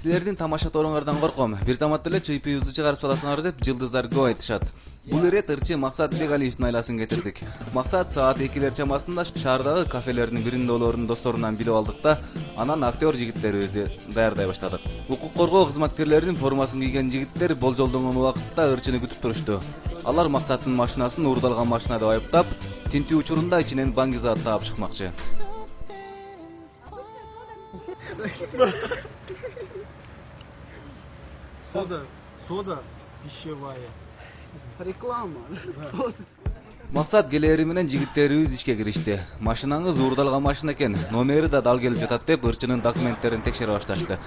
Силердин тамаша торуңардан корком. Бир заматта эле чыйпыйыбызды чыгарып саласыңар деп жылдыздар көп айтышат. Бул ирет ырчы Максат Бегалиевдин айласын кетирдик. Максат саат 2 чамасында шаардагы кафелердин биринде олордун досторунан билип алдык да, анан актер жигиттерибизди даярдай баштадык. Укук коргоо кызматкерлеринин формасын кийген жигиттер болжолдонгон убакытта ырчыны күтүп турушту. Алар Максаттын машинасын уурдалган машина деп айыптап, тинтүү учурунда ичинен баңгизат таап чыкмакчы. Сода пищевая. Реклама. Максат келери менен жигиттерибиз ишке киришти. Машинаңыз уурдалган машина экен, номери да дал келип жатат деп ырчынын документтерин текшере башташты.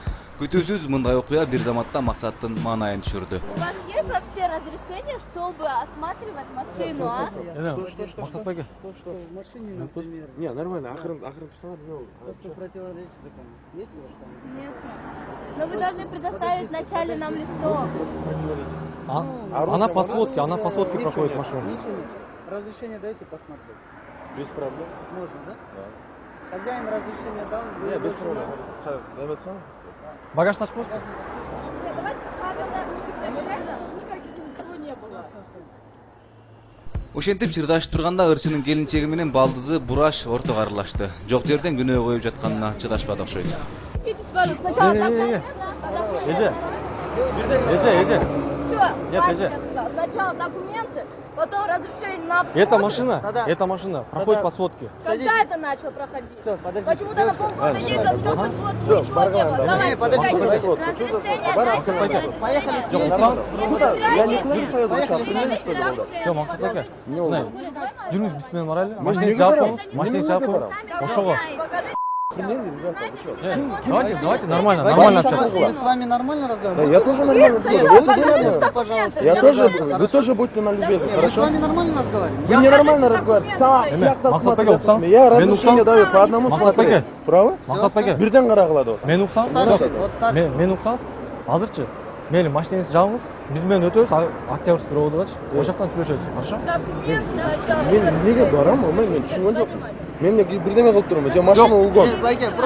Күтүүсүз мындай окуя бир заматта Максаттын маанайын түшүрдү. У вас есть вообще разрешение, чтобы осматривать машину, а? Максат Паге. Что в машине, например, Не, нормально, ахрын писала. просто противоречит закону. Есть у вас там? Нет. Но вы должны предоставить вначале нам листок. Она по сводке проходит машину. Ничего нет. Разрешение даете посмотреть? Без проблем. Можно, да? Хозяин разрешение дал? Вы Не, без его жена? проблем. Багаж açmış mı? Нет, давайте правила никаких ничего не было. Ошентип чырдашып турганда ырчынын келинчеги менен балдызы Бураш ортого аралашты. Жок жерден күнөө коюп жатканына чыдашпады окшойт. Сначала Эже. Все, Нет, Эже. сначала документы, потом разрешение на Эта машина проходит по сводке. Когда это начал проходить? Все, подождите. Почему-то на полгода ездил, вдруг ничего не было. Давайте, подождите. разрешение дайте. Поехали с Я никуда не поеду, что, охренели, что ли, Володя? Все, Максат Паге. Не умею. Жүрүңүз бисмилlah морали. не Машинаңызды говорим. жаап коюңуз. Ошого. Охренели, ребята, вы что? Давайте нормально общаться. Мы с вами нормально Да, разговариваем? я тоже нормально разговариваю. Пожалуйста. Вы тоже будьте на любезны, Мы с хорошо? вами нормально разговариваем? Вы ненормально разговариваете. Так, Максат Паге, уксаңыз. я разрешение даю по одному Максат смотреть. Паге. Правы? Максат Паге. Бирден карагылады. Мен уксам. Старший, вот старший. Мен уксаңыз. Азырчы. Мейлі машинаңызды жабыңыз. Биз менен өтөбүз. Октябрьский проводогачы. Ошол жактан сүйлөшөбүз, хорошо? Мен неге барам, мен түшүнгөн жокмун. Мен бирдеме кылып турмун. Je машина угон.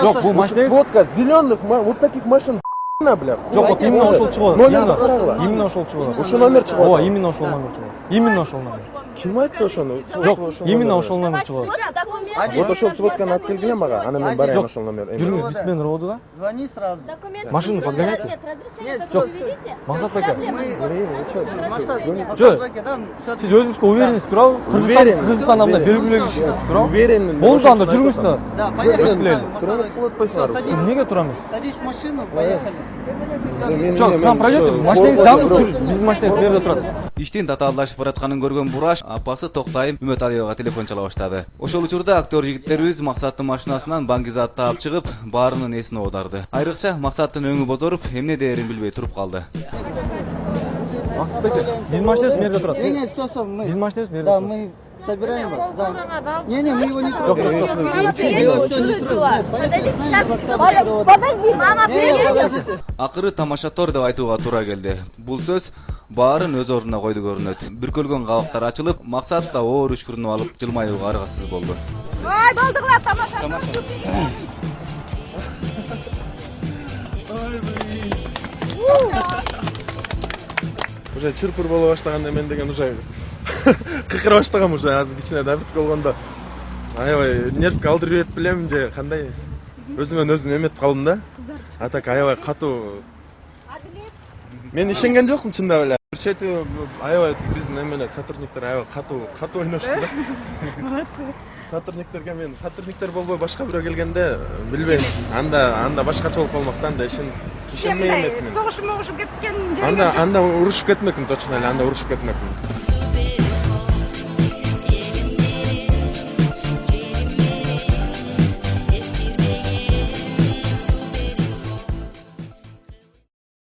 Жок, бул машина Сводка зеленых, вот таких машин бля. Жок, вот именно ошол чыгып. Номерди карагыла. Именно ошол чыгып. Ошо номер чыгып. Ооба, именно ошол номер чыгып. Именно ошол номер. Ким айтты ошону? Жок, именно ошол номер чыгып. Вот ошол сводканы алып келгиле мага, ана мен барайын ошол номер. Жүрүңүз биз менен роводуга. Звони сразу. Машину подгоняйте. Нет, разрешение Нет, только приведите. Максат Паге. Сиз өзүңүзгө уверенность турабы? Кыргызстанда мындай белгилүү кишисиз турабы? Уверен. Болду анда жүрүңүз да. Да, поехали. Тураңыз кылып койсуңар. Эмнеге турамыз? Садись в машину, поехали. Жок, там пройдете, машинаңызды жабыңыз, биздин машинаңыз берде турат. Иштин татаалдашып баратканын көргөн Бураш апасы Токтайым Үмөталиевага телефон чала баштады. Ошол учурда актер жигиттерибиз Максаттын машинасынан баңгизат таап чыгып, баарынын эсин оодарды. Айрыкча Максаттын өңү бозоруп, эмне дээрин билбей туруп калды. Максат Паге, биздин машинаңыз берде турат. Не, все, мы. Биздин машинаңыз берде Да, турат. мы собираем вас. Да. Не, мы его не трогаем. Подожди, мама, приедет. Акыры тамашатор деп айтууга туура келди. Бул сөз баарын өз ордуна койду көрүнөт. Бүркөлгөн кабактар ачылып, Максат да оор үшкүрүнүп алып жылмаюуга аргасыз болду. Ой, болдуңар тамаша. Уже чырпыр боло баштаганда мен деген уже кыкыра баштагам уже азыр кичине да бит болгондо. Аябай нервке алдырып кетип билем же кандай. Өзүмөн өзүм эметип калдым да. А так аябай катуу. Мен ишенген жокмун чындап эле. Чети аябай биздин эмене сотрудниктер аябай катуу ойношты да. Молодцы. Сотрудниктерге мен сотрудниктер болбой башка бирөө келгенде билбейм. Анда башкача болуп калмактан да ишенбей эмес мен. Согушуп кеткен жерге. Анда урушуп кетмекмин, точно эле анда урушуп кетмекмин.